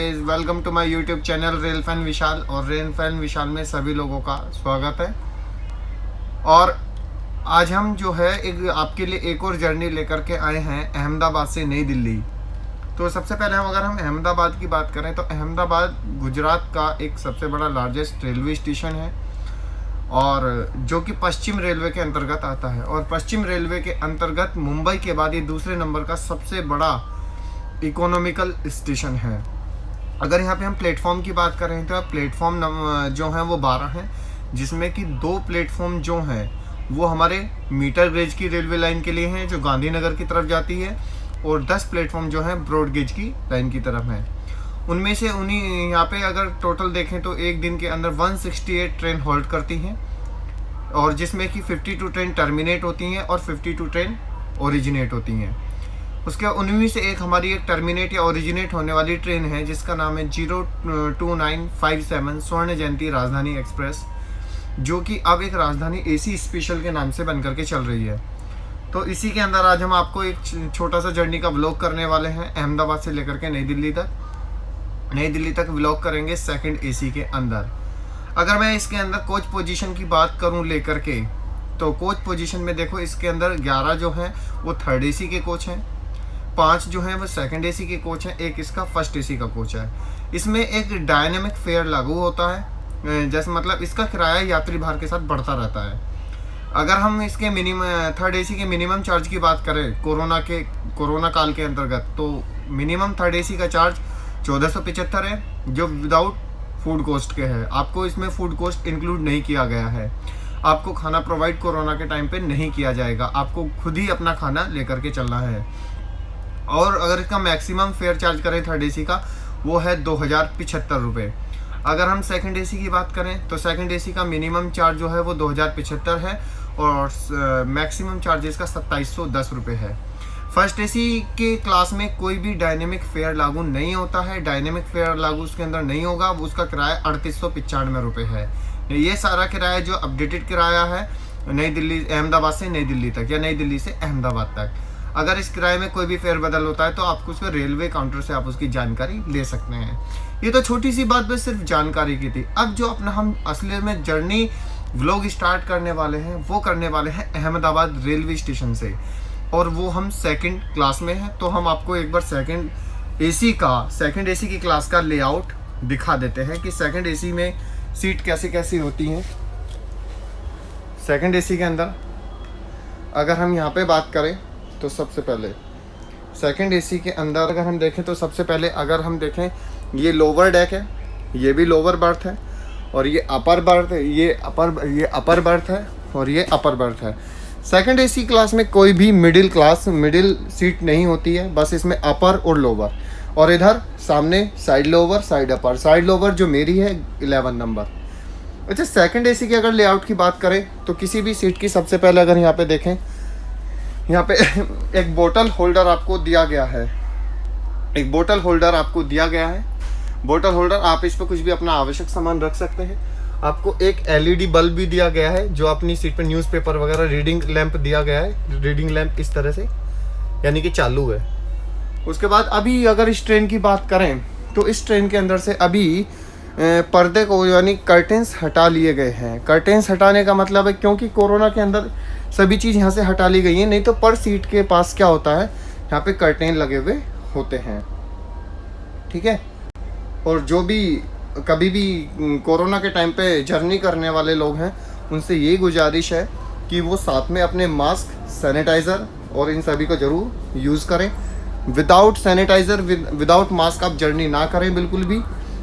Guys, welcome to my YouTube channel rail fan Vishal. और rail fan विशाल में सभी लोगों का स्वागत है। और आज हम जो है एक आपके लिए एक और जर्नी लेकर के आए हैं अहमदाबाद से नई दिल्ली। तो सबसे पहले अगर हम अहमदाबाद की बात करें तो अहमदाबाद गुजरात का एक सबसे बड़ा लार्जेस्ट रेलवे स्टेशन है और जो कि पश्चिम रेलवे के अंतर्गत आता है। और पश्चिम रेलवे के अंतर्गत मुंबई के बाद ये दूसरे नंबर का सबसे बड़ा इकोनॉमिकल स्टेशन है। अगर यहाँ पे हम प्लेटफॉर्म की बात करें तो प्लेटफॉर्म जो हैं वो 12 हैं, जिसमें कि 2 प्लेटफॉर्म जो हैं वो हमारे मीटर गेज की रेलवे लाइन के लिए हैं जो गांधीनगर की तरफ जाती है, और 10 प्लेटफॉर्म जो हैं ब्रॉड गेज की लाइन की तरफ हैं। उनमें से उन्हीं यहाँ पे अगर टोटल देखें तो एक दिन के अंदर 168 ट्रेन होल्ड करती हैं, और जिसमें कि 52 ट्रेन टर्मिनेट होती हैं और 52 ट्रेन ओरिजिनेट होती हैं। उसके उनमें से एक हमारी एक टर्मिनेट या ओरिजिनेट होने वाली ट्रेन है जिसका नाम है 02957 स्वर्ण जयंती राजधानी एक्सप्रेस, जो कि अब एक राजधानी एसी स्पेशल के नाम से बन करके चल रही है। तो इसी के अंदर आज हम आपको एक छोटा सा जर्नी का व्लॉग करने वाले हैं अहमदाबाद से लेकर के नई दिल्ली तक व्लॉग करेंगे सेकंड एसी के अंदर। अगर मैं इसके अंदर कोच पोजीशन की बात करूं लेकर के, तो कोच पोजीशन में देखो इसके अंदर 11 जो हैं वो थर्ड एसी के कोच हैं, 5 जो हैं वो सेकंड एसी के कोच हैं, एक इसका फर्स्ट एसी का कोच है। इसमें एक डायनेमिक फेयर लागू होता है, जैसे मतलब इसका किराया यात्री भार के साथ बढ़ता रहता है। अगर हम इसके थर्ड एसी के मिनिमम चार्ज की बात करें कोरोना काल के अंतर्गत, तो मिनिमम थर्ड एसी का चार्ज 1475 है, जो विदाउट फूड कॉस्ट के है। आपको इसमें फूड कॉस्ट इंक्लूड नहीं किया गया है। आपको खाना प्रोवाइड कोरोना के टाइम पे नहीं किया जाएगा, आपको खुद ही अपना खाना लेकर के चलना है। और अगर इसका मैक्सिमम फेयर चार्ज करें थर्ड एसी का, वो है 2075 रुपये। अगर हम सेकंड एसी की बात करें तो सेकंड एसी का मिनिमम चार्ज जो है वो 2075 है और मैक्सिमम चार्जेस का 2710 रुपये है। फर्स्ट एसी के क्लास में कोई भी डायनेमिक फेयर लागू नहीं होता है, डायनेमिक फेयर लागू उसके अंदर नहीं होगा। उसका किराया 3895 रुपये है। ये सारा किराया जो अपडेटेड किराया है अहमदाबाद से नई दिल्ली तक या नई दिल्ली से अहमदाबाद तक। अगर इस किराए में कोई भी फेरबदल होता है तो आपको उसको रेलवे काउंटर से आप उसकी जानकारी ले सकते हैं। ये तो छोटी सी बात बस सिर्फ जानकारी की थी। अब जो अपना हम असली में जर्नी व्लॉग स्टार्ट करने वाले हैं वो करने वाले हैं अहमदाबाद रेलवे स्टेशन से, और वो हम सेकंड क्लास में हैं। तो हम आपको एक बार सेकंड एसी की क्लास का लेआउट दिखा देते हैं कि सेकंड एसी में सीट कैसी कैसी होती हैं। सेकंड एसी के अंदर अगर हम यहाँ पे बात करें तो सबसे पहले सेकंड एसी के अंदर अगर हम देखें तो सबसे पहले अगर हम देखें ये लोअर डेक है, ये भी लोअर बर्थ है, और ये अपर बर्थ है, ये अपर बर्थ है, और ये अपर बर्थ है। सेकंड एसी क्लास में कोई भी मिडिल सीट नहीं होती है, बस इसमें अपर और लोअर, और इधर सामने side lower side upper. Side lower जो मेरी है 11 नंबर। अच्छा, सेकंड एसी की अगर लेआउट की बात करें तो किसी भी सीट की सबसे पहले अगर यहाँ पे देखें, यहाँ पे एक बोतल होल्डर आपको दिया गया है। बोतल होल्डर आप इस पर कुछ भी अपना आवश्यक सामान रख सकते हैं। आपको एक एलईडी बल्ब भी दिया गया है जो अपनी सीट पर न्यूज़पेपर वगैरह रीडिंग लैंप दिया गया है। रीडिंग लैंप इस तरह से यानी कि चालू है। उसके बाद अभी अगर इस ट्रेन की बात करें तो इस ट्रेन के अंदर से अभी पर्दे को यानी कर्टेंस हटा लिए गए हैं। कर्टेंस हटाने का मतलब है क्योंकि कोरोना के अंदर सभी चीज़ यहाँ से हटा ली गई है, नहीं तो पर सीट के पास क्या होता है, यहाँ पे कर्टेन लगे हुए होते हैं। ठीक है। और जो भी कभी भी कोरोना के टाइम पे जर्नी करने वाले लोग हैं उनसे यही गुजारिश है कि वो साथ में अपने मास्क, सैनिटाइज़र और इन सभी को ज़रूर यूज़ करें। विदाउट सैनिटाइज़र विदाउट मास्क आप जर्नी ना करें बिल्कुल भी।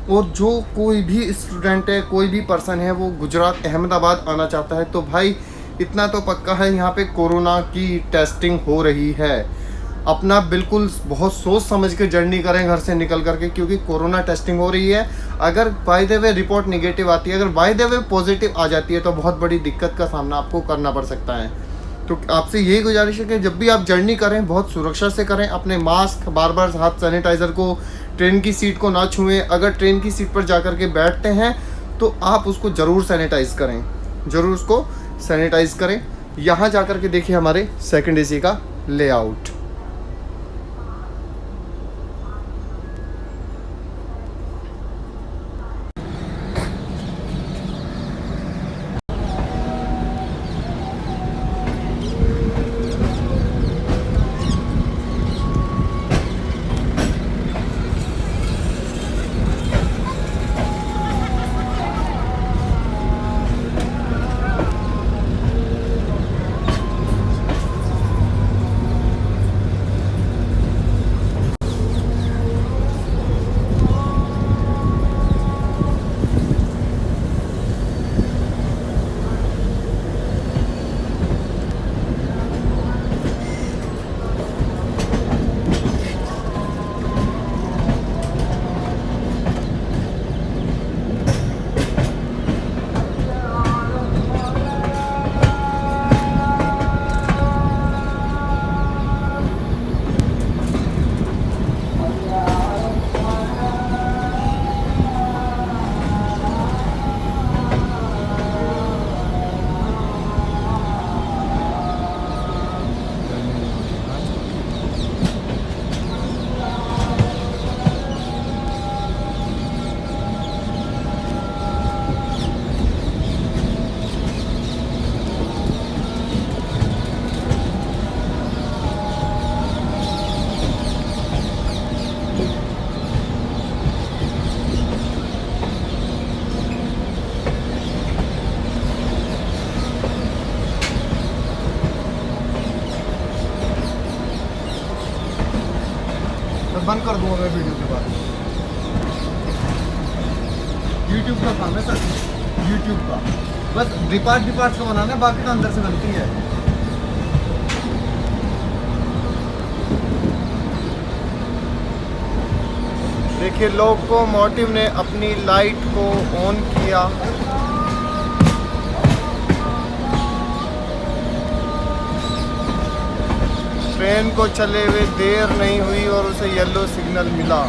और जो कोई भी स्टूडेंट है, कोई भी पर्सन है वो गुजरात अहमदाबाद आना चाहता है तो भाई इतना तो पक्का है, यहाँ पे कोरोना की टेस्टिंग हो रही है। अपना बिल्कुल बहुत सोच समझ के जर्नी करें घर से निकल करके, क्योंकि कोरोना टेस्टिंग हो रही है। अगर by the way report negative आती है, अगर बाय द वे पॉजिटिव आ जाती है तो बहुत बड़ी दिक्कत का सामना आपको करना पड़ सकता है। तो आपसे यही गुजारिश है कि जब भी आप जर्नी करें बहुत सुरक्षा से करें। अपने मास्क, बार बार हाथ सैनिटाइज़र को, ट्रेन की सीट को ना छुएं। अगर ट्रेन की सीट पर जा कर के बैठते हैं तो आप उसको ज़रूर सैनिटाइज़ करें। यहाँ जा कर के देखिए हमारे सेकंड एसी का लेआउट। बंद कर दूंगा मैं वीडियो के बाद। यूट्यूब का काम है सर, यूट्यूब का बस डिपार्ट्स का बनाना है, बाकी तो अंदर से बनती है। देखिए लोकोमोटिव ने अपनी लाइट को ऑन किया। ट्रेन को चले हुए देर नहीं हुई और उसे येलो सिग्नल मिला।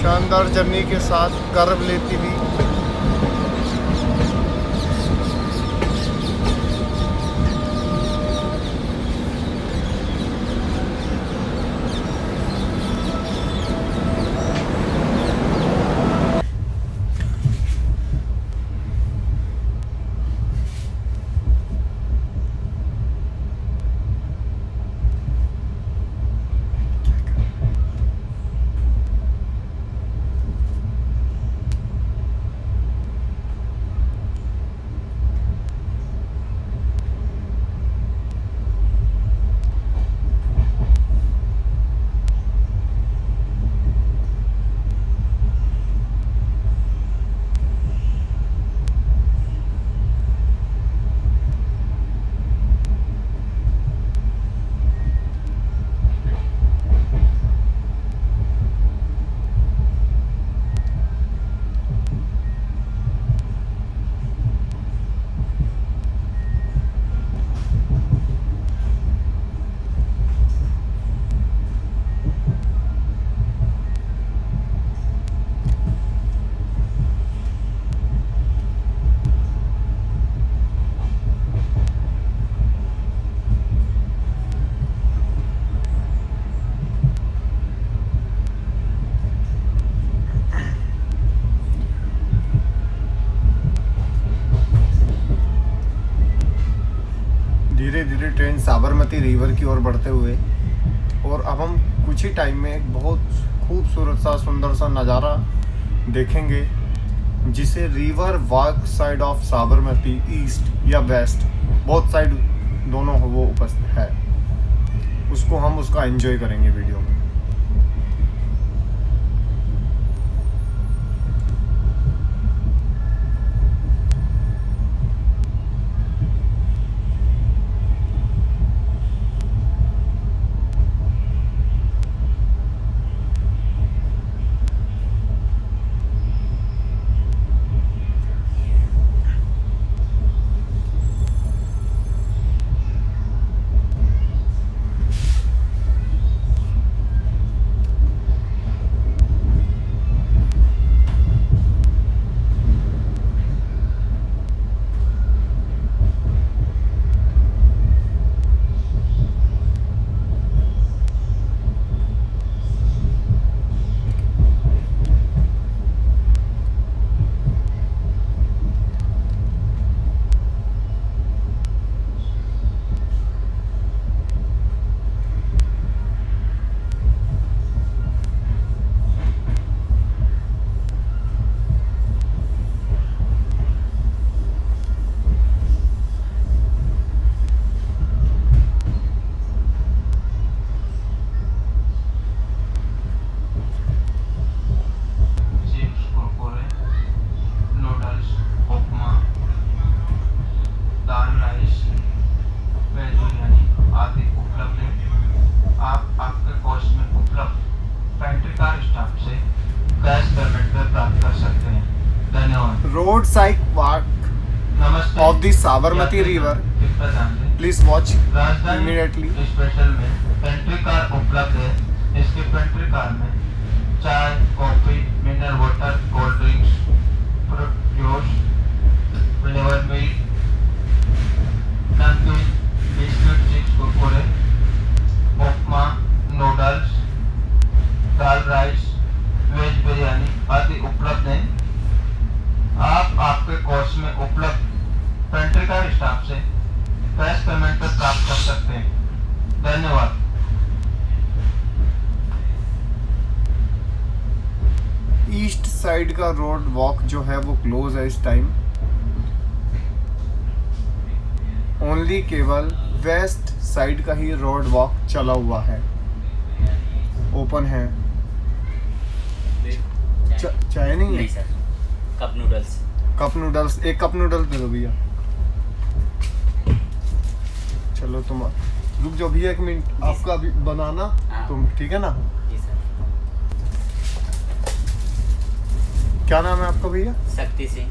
शानदार जर्नी के साथ कर्व लेती हुई धीरे धीरे ट्रेन साबरमती रिवर की ओर बढ़ते हुए, और अब हम कुछ ही टाइम में एक बहुत खूबसूरत सा सुंदर सा नज़ारा देखेंगे, जिसे river walk side of Sabarmati east या वेस्ट, बोथ साइड दोनों वो उपस्थित है, उसको हम उसका एंजॉय करेंगे वीडियो में। Roadside walk of the Sabarmati River. Please watch immediately. Special में पेंट्री कार उपलब्ध है। इसके पेंट्री कार में चाय, coffee, mineral water, cold drinks, fruit juice, flavour milk, नमकीन, बिस्कुट, चिप्स, कुरकुरे, उपमा, नूडल्स, दाल राइस, वेज बिरयानी आदि उपलब्ध हैं। आप आपके कोर्स में उपलब्ध पेंट्री कार स्टाफ से कैश पेमेंट पर प्राप्त कर सकते हैं। धन्यवाद। ईस्ट साइड का रोड वॉक जो है वो क्लोज है इस टाइम। ओनली केवल वेस्ट साइड का ही रोड वॉक चला हुआ है, ओपन है। चाय नहीं है? नहीं sir, cup noodles. Cup noodles, एक कप नूडल्स दे दो भैया। चलो तुम रुक जाओ भैया 1 मिनट, आपका अभी बनाना हाँ। तुम, ठीक है ना? जी सर। क्या नाम है आपका भैया? शक्ति सिंह।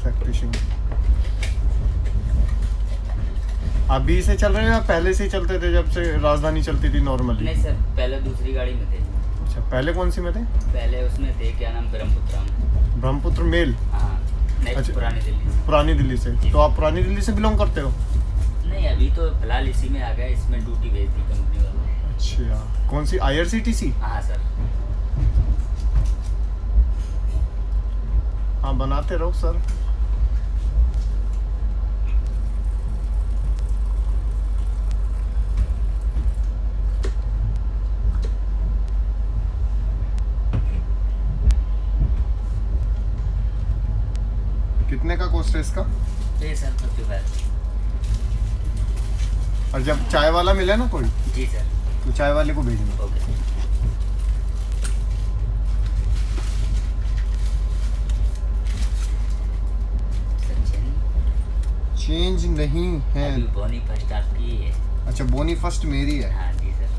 शक्ति सिंह। अभी से चल रहे हैं या पहले से ही चलते थे जब से राजधानी चलती थी नॉर्मली? नहीं सर, पहले दूसरी गाड़ी में थे। अच्छा, पहले कौन सी में थे? पहले उसमें थे, क्या नाम, ब्रह्मपुत्रा में। ब्रह्मपुत्र मेल। हाँ, नहीं अच्छा। पुरानी दिल्ली से। पुरानी दिल्ली से? जी। तो आप पुरानी दिल्ली से बिलोंग करते हो? नहीं, अभी तो फिलहाल इसी में आ गया, इसमें ड्यूटी भेज दी कंपनी वालों। अच्छा, कौन सी, IRCTC? हाँ सर। हाँ, बनाते रहो सर। कितने का कॉस्ट है इसका? ये सर 55। और जब चाय वाला मिले ना कोई, जी सर। तो चाय वाले को भेजना। Okay sir. सर चेंज नहीं है। अभी बोनी फर्स्ट आपकी है। अच्छा, बोनी फर्स्ट मेरी है। हाँ जी सर।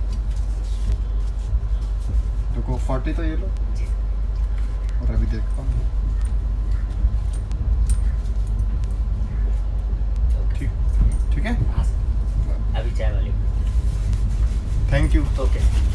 देखो 40 तो ये लो, जी सर। और अभी देखता हूँ। ओके। ठीक, ठीक है, हाँ सर, अभी चाय वाले। Thank you. Okay sir.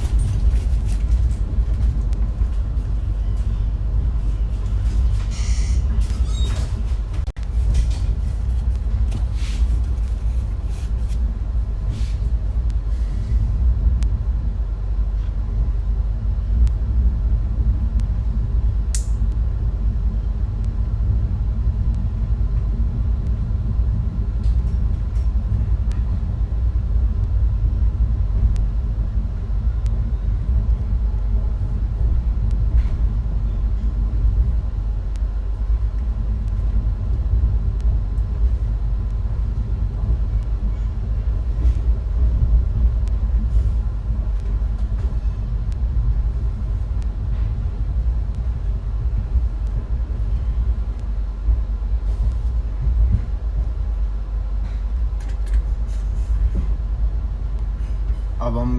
अब हम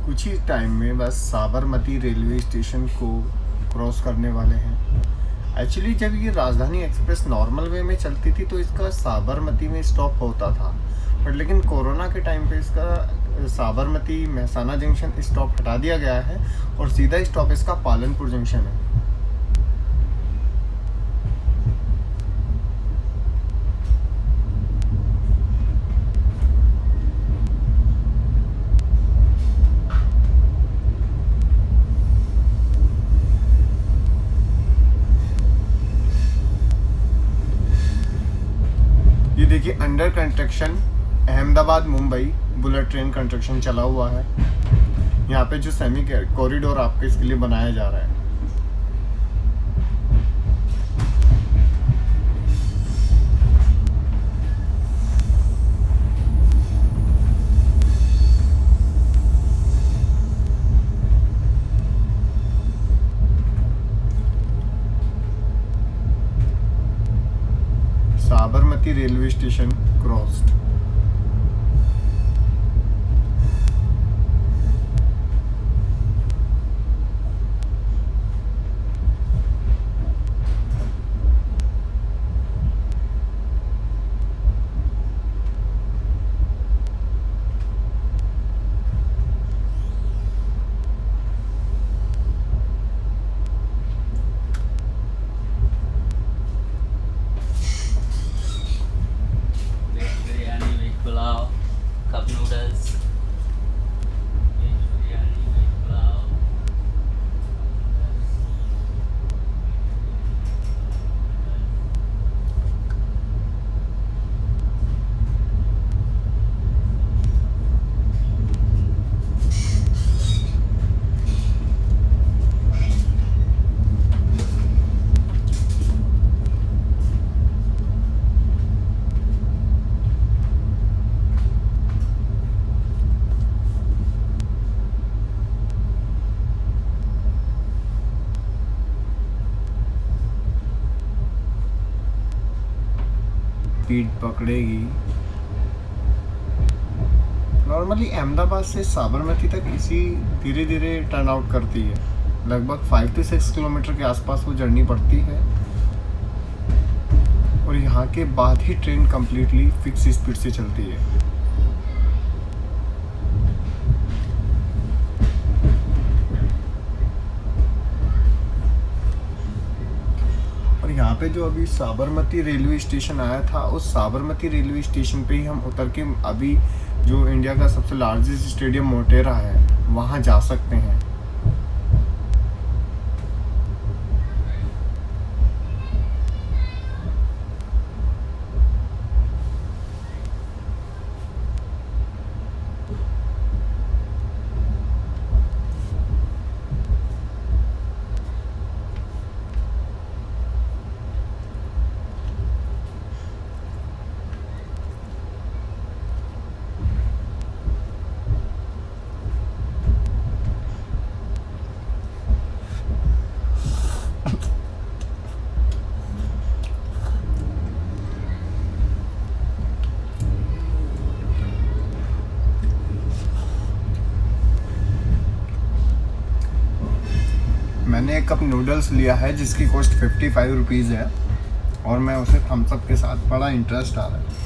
कुछ ही टाइम में बस साबरमती रेलवे स्टेशन को क्रॉस करने वाले हैं। एक्चुअली जब ये राजधानी एक्सप्रेस नॉर्मल वे में चलती थी तो इसका साबरमती में स्टॉप होता था, बट लेकिन कोरोना के टाइम पे इसका साबरमती मेहसाना जंक्शन स्टॉप हटा दिया गया है और सीधा स्टॉप इसका पालनपुर जंक्शन है। ये देखिए, under construction Ahmedabad Mumbai bullet train construction चला हुआ है। यहाँ पे जो सेमी कॉरिडोर आपके इसके लिए बनाया जा रहा है। Sabarmati railway station crossed. Veg biryani speed पकड़ेगी। नॉर्मली अहमदाबाद से साबरमती तक इसी धीरे धीरे टर्न आउट करती है। लगभग 5 से 6 किलोमीटर के आसपास वो जर्नी पड़ती है और यहाँ के बाद ही ट्रेन कम्प्लीटली फिक्स स्पीड से चलती है। और यहाँ पे जो अभी साबरमती रेलवे स्टेशन आया था, उस साबरमती रेलवे स्टेशन पे ही हम उतर के अभी जो इंडिया का सबसे लार्जेस्ट स्टेडियम मोटेरा है वहाँ जा सकते हैं। मैंने एक कप नूडल्स लिया है जिसकी कॉस्ट 55 रुपीज़ है और मैं उसे थम्स अप के साथ बड़ा इंटरेस्ट आ रहा है।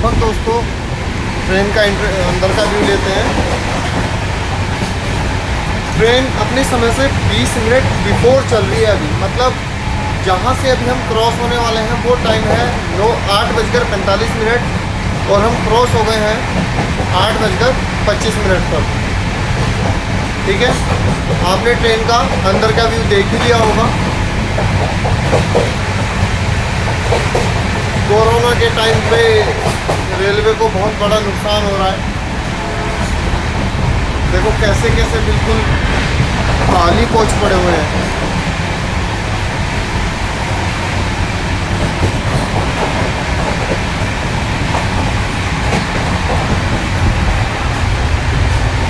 अपन दोस्तों ट्रेन का अंदर का व्यू लेते हैं। ट्रेन अपने समय से 20 मिनट बिफोर चल रही है अभी, मतलब जहाँ से अभी हम क्रॉस होने वाले हैं वो टाइम है 8:45 और हम क्रॉस हो गए हैं 8:25 पर। ठीक है, आपने ट्रेन का अंदर का व्यू देख ही लिया होगा। कोरोना के टाइम पे रेलवे को बहुत बड़ा नुकसान हो रहा है। देखो कैसे कैसे बिल्कुल खाली कोच पड़े हुए हैं।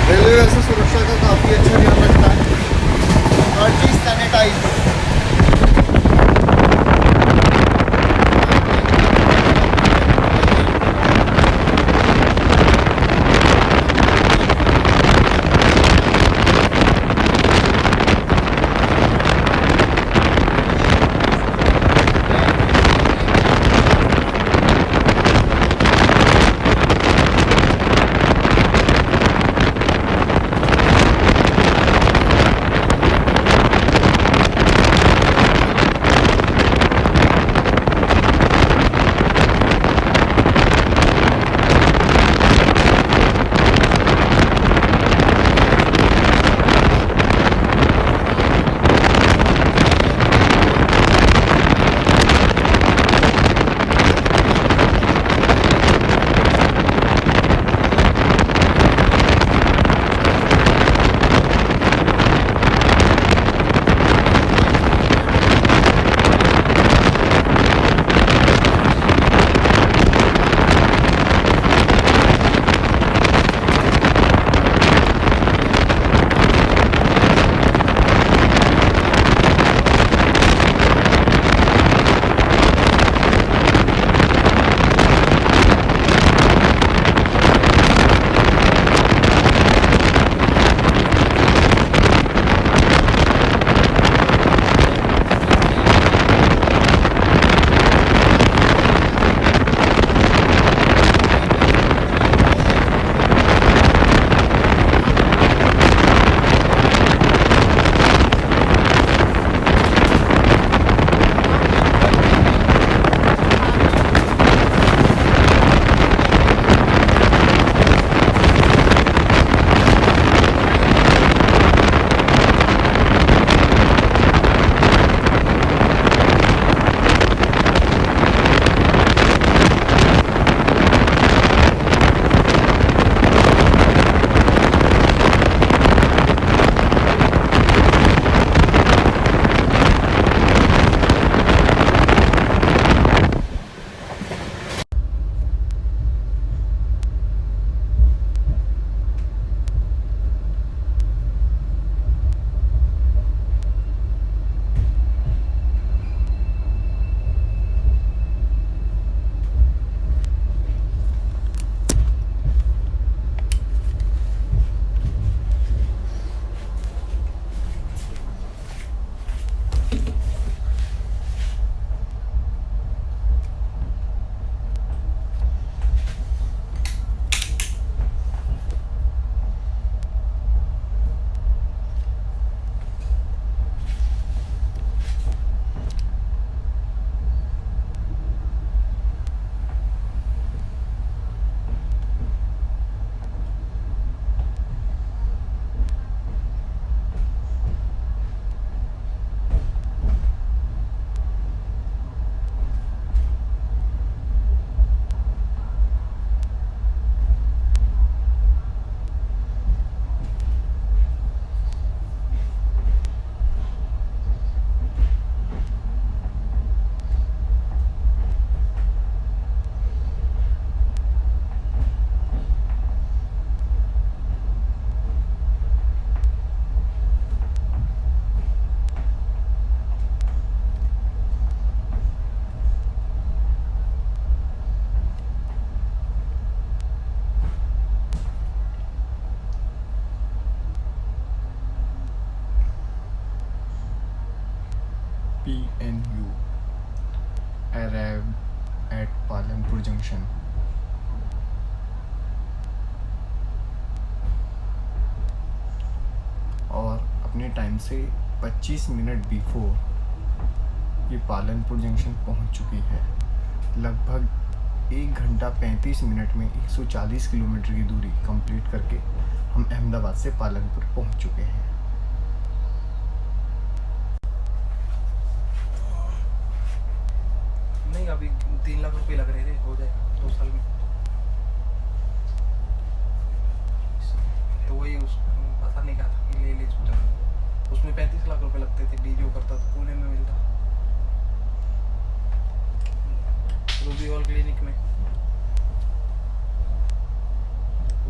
रेलवे वैसे सुरक्षा का काफ़ी अच्छा ध्यान रखता है, हर चीज़ sanitize. PNU arrived at Palanpur Junction. Time से 25 मिनट बिफोर ये पालनपुर जंक्शन पहुंच चुकी है। लगभग 1 घंटा 35 मिनट में 140 किलोमीटर की दूरी कंप्लीट करके हम अहमदाबाद से पालनपुर पहुंच चुके हैं। नहीं, अभी 3 लाख रुपए लग रहे थे, हो जाएगा 2 साल में। तो वही उस पता नहीं क्या था कि ले सोचा, उसमें 35 लाख रुपए लगते थे। डीजो करता तो पुणे में मिलता, रूबी हॉल क्लिनिक में,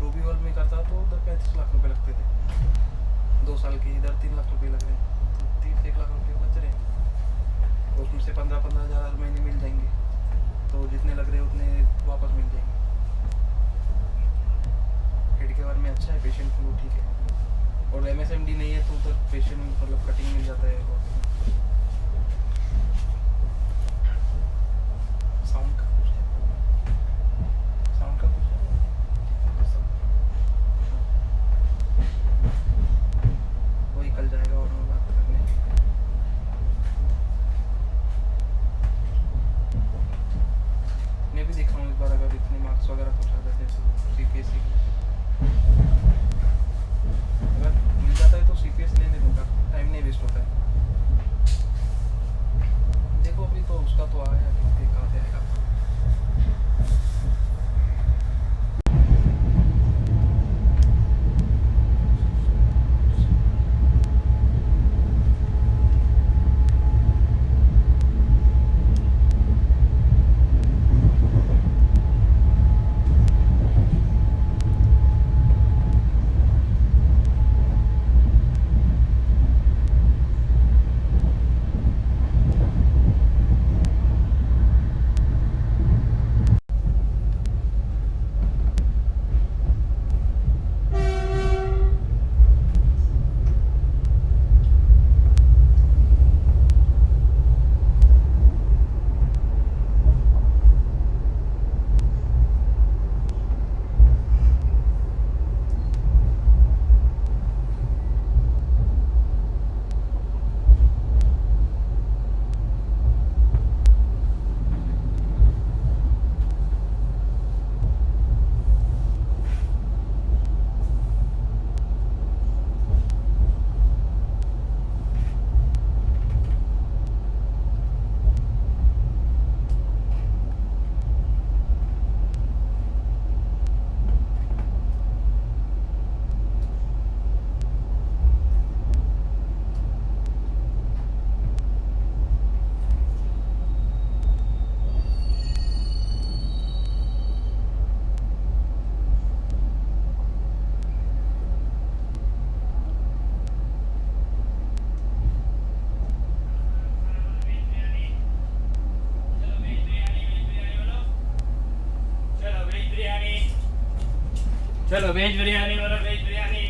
रूबी हॉल में करता तो उधर 35 लाख रुपए लगते थे 2 साल के। इधर 3 लाख रुपए लग रहे हैं, तो 30 लाख रुपए बच रहे हैं। उसमें से 15-15 हज़ार महीने मिल जाएंगे, तो जितने लग रहे हैं उतने वापस मिल जाएंगे। हेड के बारे में अच्छा है, पेशेंट को ठीक है। और MSMD नहीं है तो उधर पेशेंट मतलब कटिंग मिल जाता है। साउंड का कुछ है, साउंड का कुछ है। वही कल जाएगा और मैं बात करने। मैं भी देख रहा हूँ इस बार, अगर इतने मार्क्स वगैरह कुछ आ जाते तो CPSC अगर मिल जाता है तो CPS लेने दूंगा, टाइम नहीं वेस्ट होता है। देखो अभी तो उसका तो आया, देखते कहाँ से आएगा। चलो वेज बिरयानी वाला वेज बिरयानी।